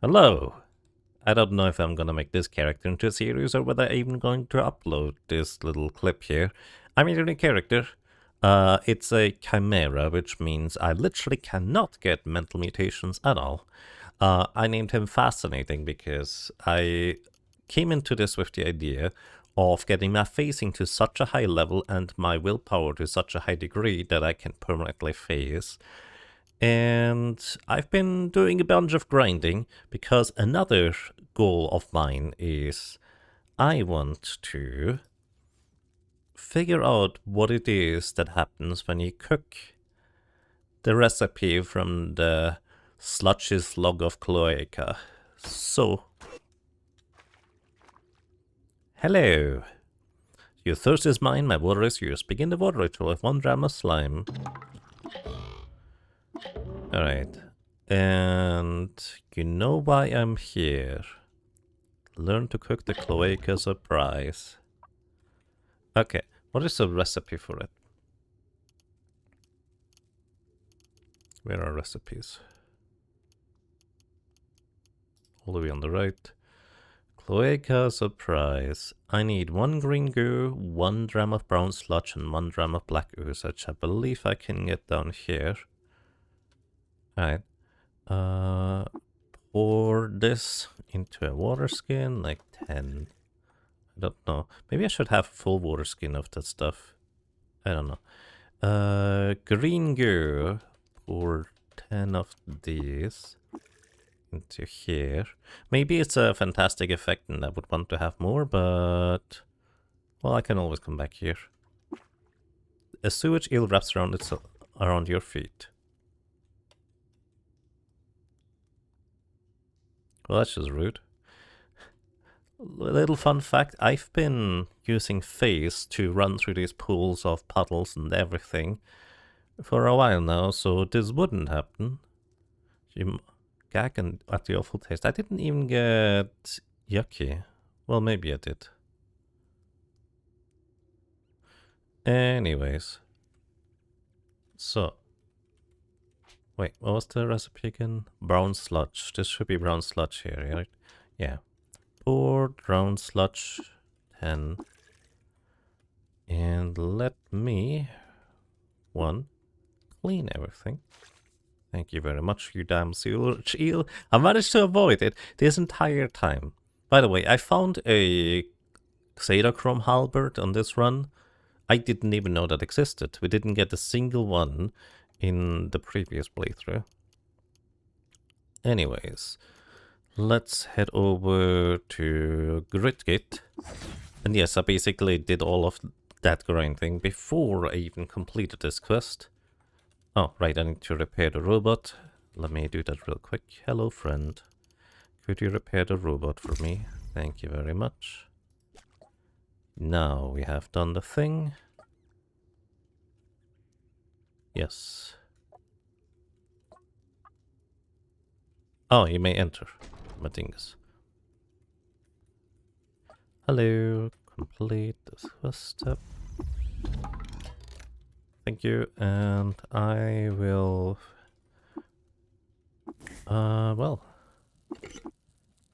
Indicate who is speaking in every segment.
Speaker 1: Hello! I don't know if I'm gonna make this character into a series or whether I'm even going to upload this little clip here. I'm a unique character. It's a chimera, which means I literally cannot get mental mutations at all. I named him Fascinating because I came into this with the idea of getting my phasing to such a high level and my willpower to such a high degree that I can permanently phase. And I've been doing a bunch of grinding because another goal of mine is I want to figure out what it is that happens when you cook the recipe from the Sludge's log of Cloaca. So, hello. Your thirst is mine, my water is yours. Begin the water ritual with 1 gram of slime. Alright. And you know why I'm here. Learn to cook the Cloaca surprise. Okay, what is the recipe for it? Where are recipes? All the way on the right. Cloaca surprise. I need 1 green goo, 1 dram of brown sludge, and 1 dram of black ooze, which I believe I can get down here. Alright. Pour this into a water skin, like 10. I don't know. Maybe I should have a full water skin of that stuff. I don't know. Green goo. Pour 10 of these into here. Maybe it's a fantastic effect and I would want to have more, but... well, I can always come back here. A sewage eel wraps around your feet. Well, that's just rude. A little fun fact, I've been using Phase to run through these pools of puddles and everything for a while now, so this wouldn't happen. You gag at the awful taste. I didn't even get yucky. Well, maybe I did. Anyways. So. Wait, what was the recipe again? Brown sludge. This should be brown sludge here, right? Yeah. Pour brown sludge 10. And let me... clean everything. Thank you very much, you damn sewage eel. I managed to avoid it this entire time. By the way, I found a Xetachrome halberd on this run. I didn't even know that existed. We didn't get a single one in the previous playthrough. Anyways, let's head over to Gritgit. And yes, I basically did all of that grinding before I even completed this quest. Oh, right, I need to repair the robot. Let me do that real quick. Hello, friend. Could you repair the robot for me? Thank you very much. Now we have done the thing. Yes. Oh, you may enter. My dingus. Hello. Complete this first step. Thank you, and I will... well...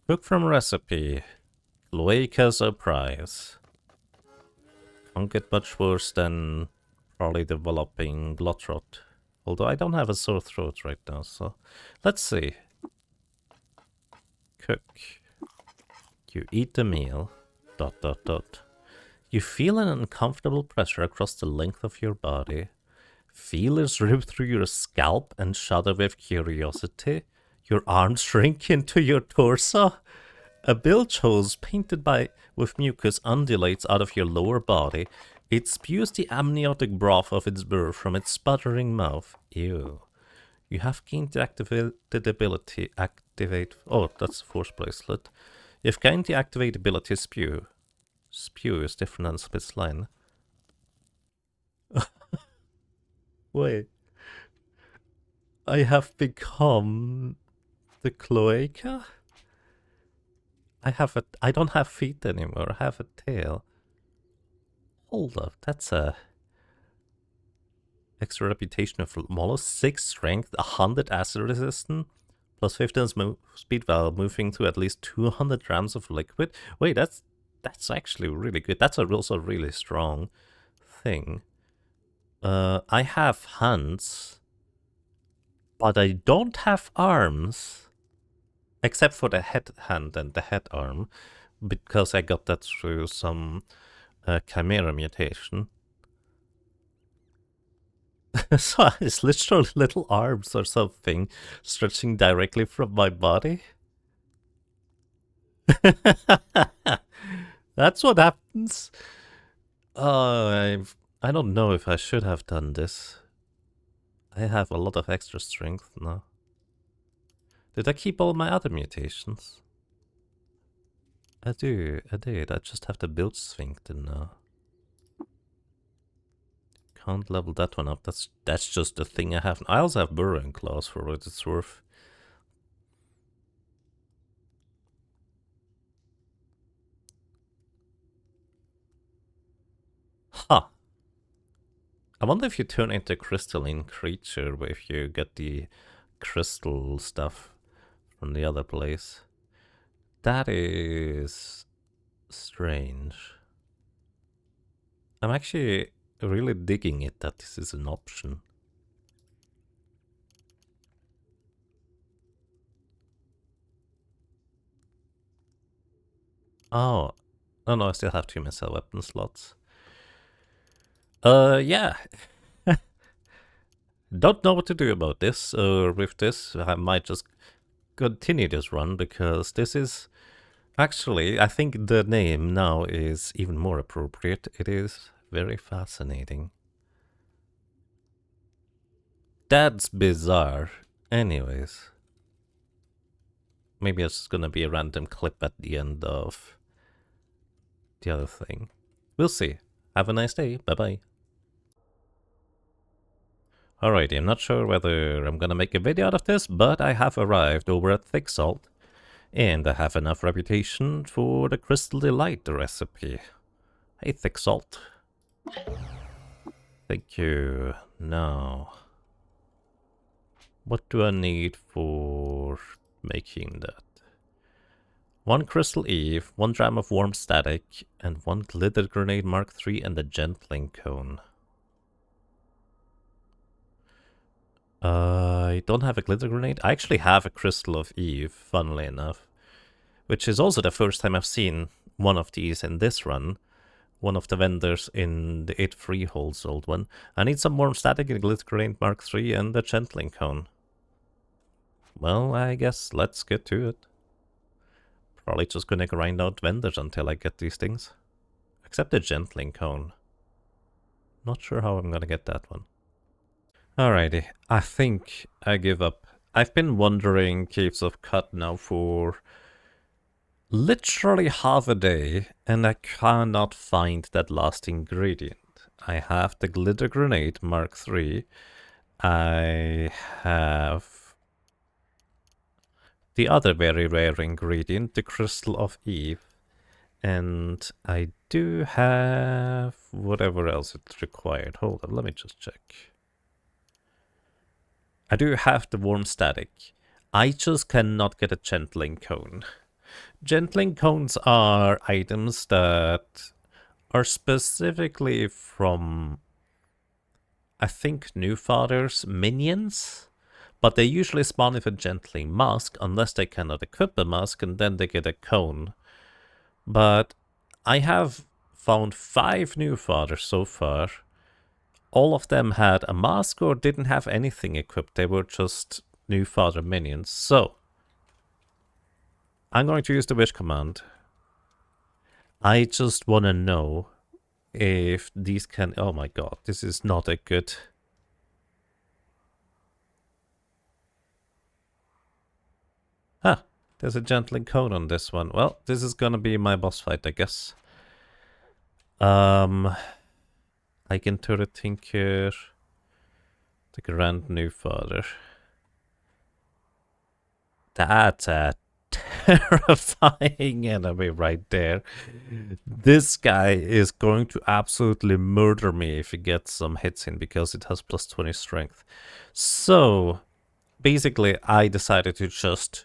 Speaker 1: cook from recipe. Cloaca surprise. Can't get much worse than probably developing glut rot. Although I don't have a sore throat right now, so... let's see. Cook. You eat the meal. ... You feel an uncomfortable pressure across the length of your body. Feelers rip through your scalp and shudder with curiosity. Your arms shrink into your torso. A bilge hose painted with mucus undulates out of your lower body. It spews the amniotic broth of its birth from its sputtering mouth. Ew. You have gained the activated ability activate... oh, that's the force bracelet. You've gained the activate ability spew. Spew is different than spit line. Wait. I have become the Cloaca? I don't have feet anymore, I have a tail. Hold up, that's a... extra reputation of Mollusks, 6 strength, 100 acid resistance, Plus 15 speed while moving through at least 200 grams of liquid. Wait, that's actually really good. That's also a really strong thing. I have hands, but I don't have arms, except for the head hand and the head arm, because I got that through some chimera mutation. So it's literally little arms or something stretching directly from my body. That's what happens. I don't know if I should have done this. I have a lot of extra strength now. Did I keep all my other mutations? I did. I just have the build sphincter now. Can't level that one up. That's just the thing I have. I also have burrowing claws for what it's worth. Huh. I wonder if you turn into a crystalline creature if you get the crystal stuff from the other place. That is strange. I'm actually really digging it that this is an option. Oh. Oh no, I still have 2 missile weapon slots. Yeah. Don't know what to do about this, or with this. I might just continue this run, because this is... Actually, I think the name now is even more appropriate. It is very fascinating. That's bizarre. Anyways. Maybe it's gonna be a random clip at the end of the other thing. We'll see. Have a nice day. Bye-bye. Alrighty, I'm not sure whether I'm gonna make a video out of this, but I have arrived over at Thick Salt. And I have enough reputation for the Crystal Delight recipe. Hey, Thick Salt. Thank you. Now, what do I need for making that? 1 Crystal Eve, 1 dram of Warm Static, and 1 Glitter Grenade Mark III and a Gentling Cone. I don't have a Glitter Grenade. I actually have a Crystal of Eve, funnily enough. Which is also the first time I've seen one of these in this run. One of the vendors in the 8 Freehold sold one. I need some Warm Static, a Glitter Grenade Mark III, and a Gentling Cone. Well, I guess let's get to it. Probably just gonna grind out vendors until I get these things. Except the Gentling Cone. Not sure how I'm gonna get that one. Alrighty, I think I give up. I've been wandering Caves of Cut now for literally half a day, and I cannot find that last ingredient. I have the Glitter Grenade Mark III. I have the other very rare ingredient, the Crystal of Eve. And I do have whatever else it's required. Hold on, let me just check. I do have the Warm Static. I just cannot get a Gentling Cone. Gentling Cones are items that are specifically from, I think, Newfather's minions, but they usually spawn with a Gentling Mask unless they cannot equip a mask, and then they get a cone. But I have found 5 Newfathers so far. All of them had a mask or didn't have anything equipped. They were just Newfather minions. So I'm going to use the wish command. I just want to know if these can... Oh my god, this is not a good... Ah, there's a Gentling Cone on this one. Well, this is gonna be my boss fight, I guess. I can turret Tinker, the Grand Newfather. That's a terrifying enemy right there. This guy is going to absolutely murder me if he gets some hits in, because it has plus 20 strength. So basically, I decided to just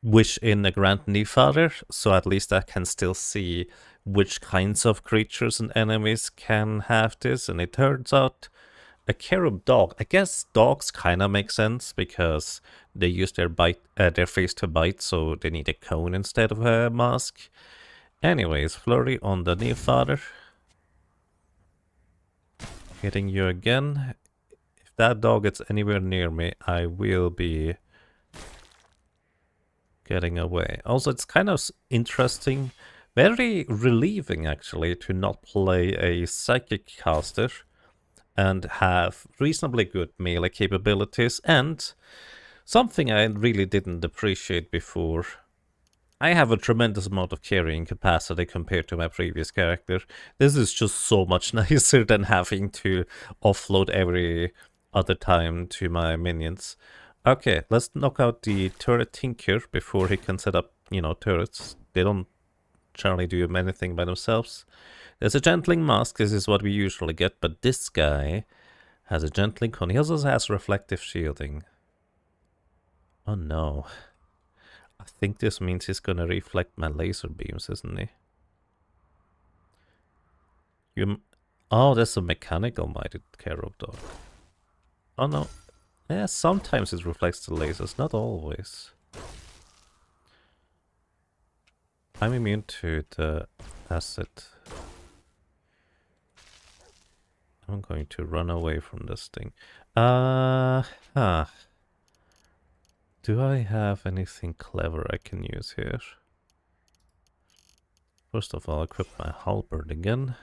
Speaker 1: wish in a Grand Father, so at least I can still see which kinds of creatures and enemies can have this, and it turns out a cherub dog. I guess dogs kind of make sense because they use their face to bite, so they need a cone instead of a mask. Anyways, flurry on the Neofather. Hitting you again. If that dog gets anywhere near me, I will be getting away. Also, it's kind of interesting, very relieving actually, to not play a psychic caster and have reasonably good melee capabilities, and something I really didn't appreciate before. I have a tremendous amount of carrying capacity compared to my previous character. This is just so much nicer than having to offload every other time to my minions. Okay, let's knock out the turret tinker before he can set up, turrets. They don't generally do anything by themselves. There's a gentling mask, this is what we usually get, but this guy has a gentling cone. He also has reflective shielding. Oh no. I think this means he's gonna reflect my laser beams, isn't he? Oh, that's a mechanical minded cherub dog. Oh no. Yeah, sometimes it reflects the lasers, not always. I'm immune to the acid. I'm going to run away from this thing. Do I have anything clever I can use here? First of all, equip my halberd again.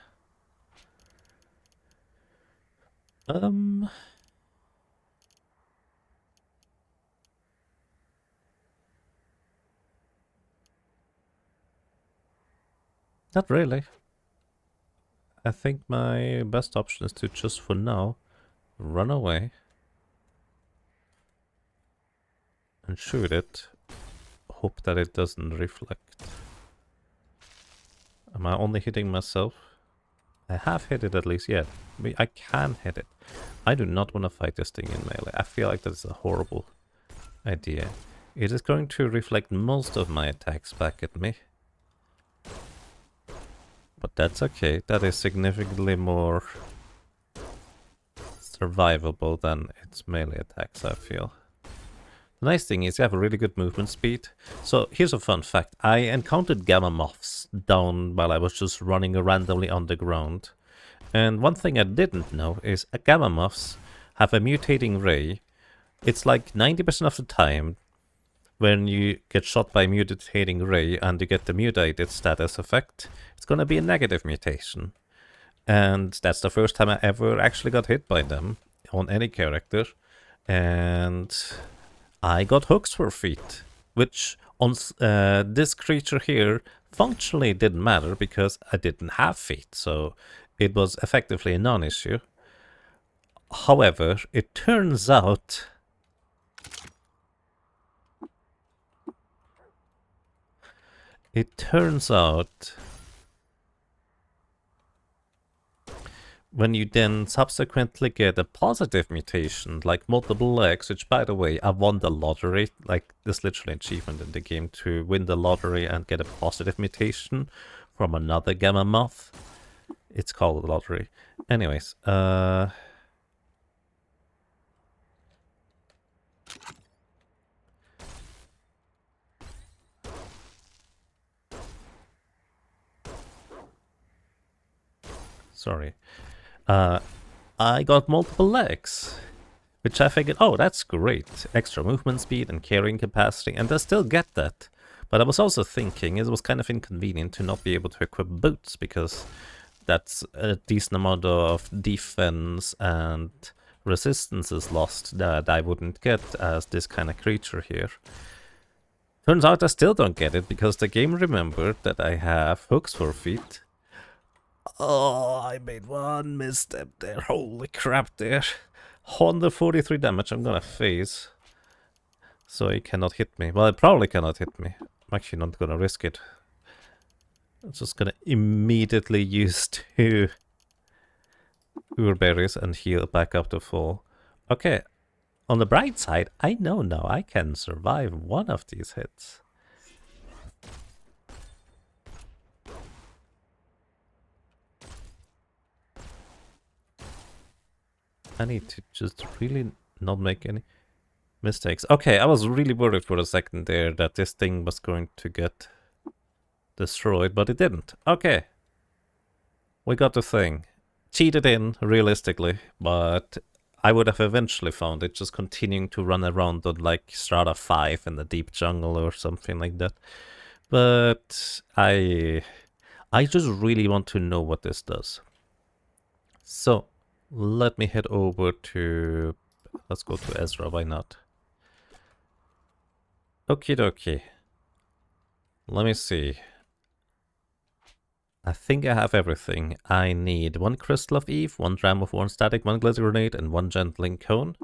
Speaker 1: Not really. I think my best option is to just for now run away and shoot it. Hope that it doesn't reflect. Am I only hitting myself? I have hit it at least, yeah. I can hit it. I do not want to fight this thing in melee. I feel like that's a horrible idea. It is going to reflect most of my attacks back at me. But that's okay. That is significantly more survivable than its melee attacks, I feel. The nice thing is you have a really good movement speed. So here's a fun fact. I encountered gamma moths down while I was just running randomly on the ground. And one thing I didn't know is gamma moths have a mutating ray. It's like 90% of the time when you get shot by a mutating ray and you get the mutated status effect, it's gonna be a negative mutation. And that's the first time I ever actually got hit by them on any character. And I got hooks for feet, which on this creature here functionally didn't matter because I didn't have feet, so it was effectively a non-issue. However, it turns out when you then subsequently get a positive mutation, like multiple legs, which by the way, I won the lottery, like there's literally an achievement in the game to win the lottery and get a positive mutation from another gamma moth. It's called the lottery. Anyways, sorry. I got multiple legs, which I figured, oh, that's great. Extra movement speed and carrying capacity, and I still get that. But I was also thinking it was kind of inconvenient to not be able to equip boots, because that's a decent amount of defense and resistance is lost that I wouldn't get as this kind of creature here. Turns out I still don't get it, because the game remembered that I have hooks for feet. Oh, I made one misstep there. Holy crap there. 143 damage. I'm gonna phase. So he cannot hit me. Well, he probably cannot hit me. I'm actually not gonna risk it. I'm just gonna immediately use 2 berries and heal back up to full. Okay. On the bright side, I know now I can survive one of these hits. I need to just really not make any mistakes. Okay, I was really worried for a second there that this thing was going to get destroyed, but it didn't. Okay. We got the thing. Cheated in, realistically, but I would have eventually found it just continuing to run around on like Strata 5 in the deep jungle or something like that. But I just really want to know what this does. So let me head over to... Let's go to Ezra, why not? Okie dokie. Let me see. I think I have everything. I need 1 Crystal of Eve, 1 Dram of Warm Static, 1 Glitter Grenade, and 1 Gentling Cone.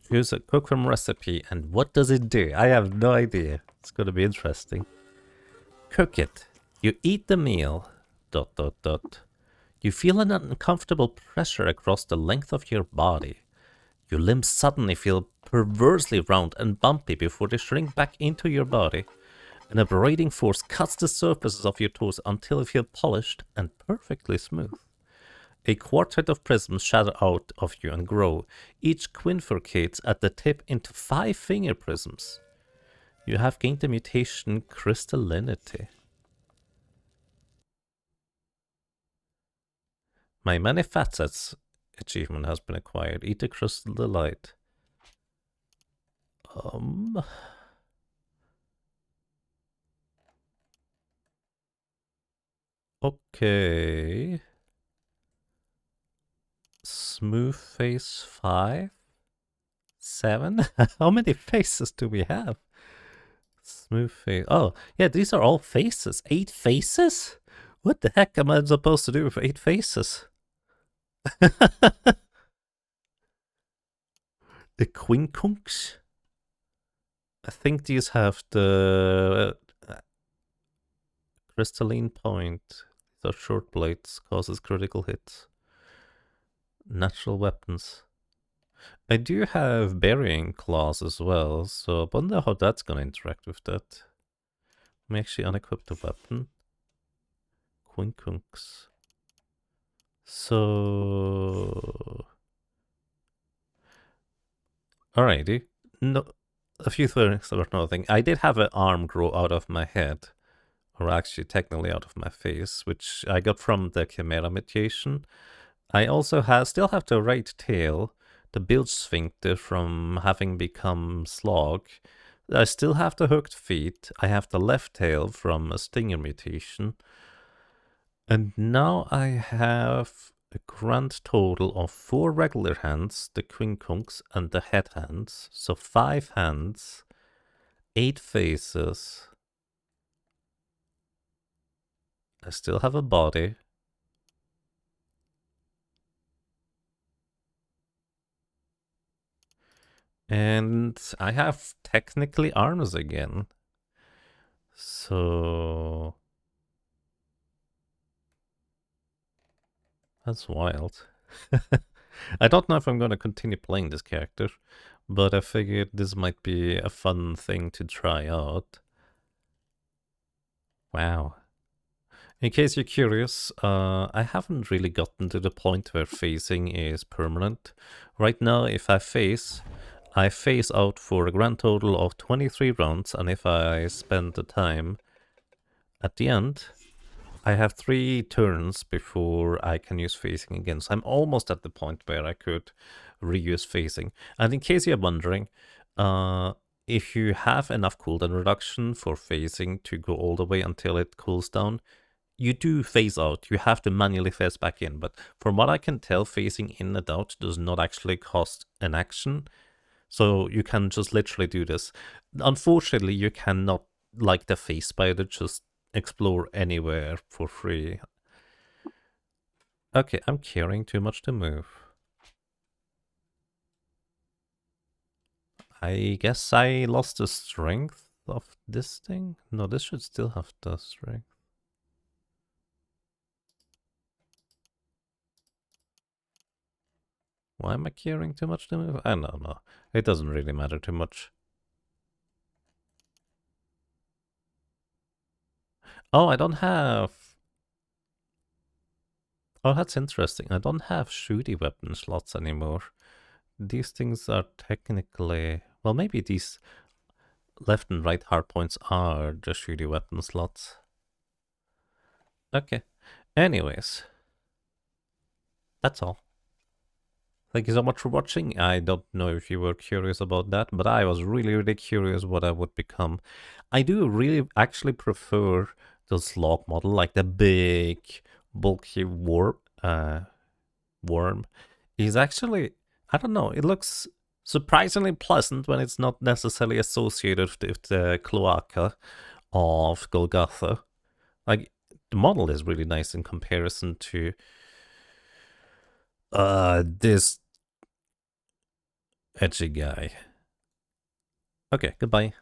Speaker 1: Choose a cook from recipe, and what does it do? I have no idea. It's gonna be interesting. Cook it. You eat the meal. ... You feel an uncomfortable pressure across the length of your body. Your limbs suddenly feel perversely round and bumpy before they shrink back into your body. An abraiding force cuts the surfaces of your toes until they feel polished and perfectly smooth. A quartet of prisms shatter out of you and grow. Each quinfurcates at the tip into 5 finger prisms. You have gained the mutation Crystallinity. My many facets achievement has been acquired. Eat the crystal delight. Okay. Smooth face 5? 7? How many faces do we have? Smooth face. Oh, yeah, these are all faces. 8 faces? What the heck am I supposed to do with 8 faces? The quincunx? I think these have the crystalline point. These are short blades, causes critical hits. Natural weapons. I do have burying claws as well, so I wonder how that's gonna interact with that. Let me actually unequip the weapon. Quincunx. So... Alrighty. No, a few things about another thing. I did have an arm grow out of my head, or actually technically out of my face, which I got from the Chimera mutation. I also still have the right tail, the bilge sphincter from having become Slog. I still have the hooked feet. I have the left tail from a Stinger mutation. And now I have a grand total of 4 regular hands, the quincunx and the head hands. So 5 hands, 8 faces. I still have a body. And I have technically arms again. So... That's wild. I don't know if I'm going to continue playing this character, but I figured this might be a fun thing to try out. Wow. In case you're curious, I haven't really gotten to the point where phasing is permanent. Right now, if I phase out for a grand total of 23 rounds, and if I spend the time at the end, I have 3 turns before I can use phasing again. So I'm almost at the point where I could reuse phasing. And in case you're wondering, if you have enough cooldown reduction for phasing to go all the way until it cools down, you do phase out. You have to manually phase back in. But from what I can tell, phasing in and out does not actually cost an action. So you can just literally do this. Unfortunately, you cannot, like the phase spider, just explore anywhere for free. Okay, I'm carrying too much to move. I guess I lost the strength of this thing? No, this should still have the strength. Why am I caring too much to move? I don't know. It doesn't really matter too much. Oh, I don't have... Oh, that's interesting. I don't have shooty weapon slots anymore. These things are technically... Well, maybe these left and right hardpoints are the shooty weapon slots. Okay. Anyways. That's all. Thank you so much for watching. I don't know if you were curious about that, but I was really, really curious what I would become. I do really actually prefer the slog model, like the big, bulky worm. He's actually, I don't know, it looks surprisingly pleasant when it's not necessarily associated with the Cloaca of Golgotha. Like, the model is really nice in comparison to this edgy guy. Okay, goodbye.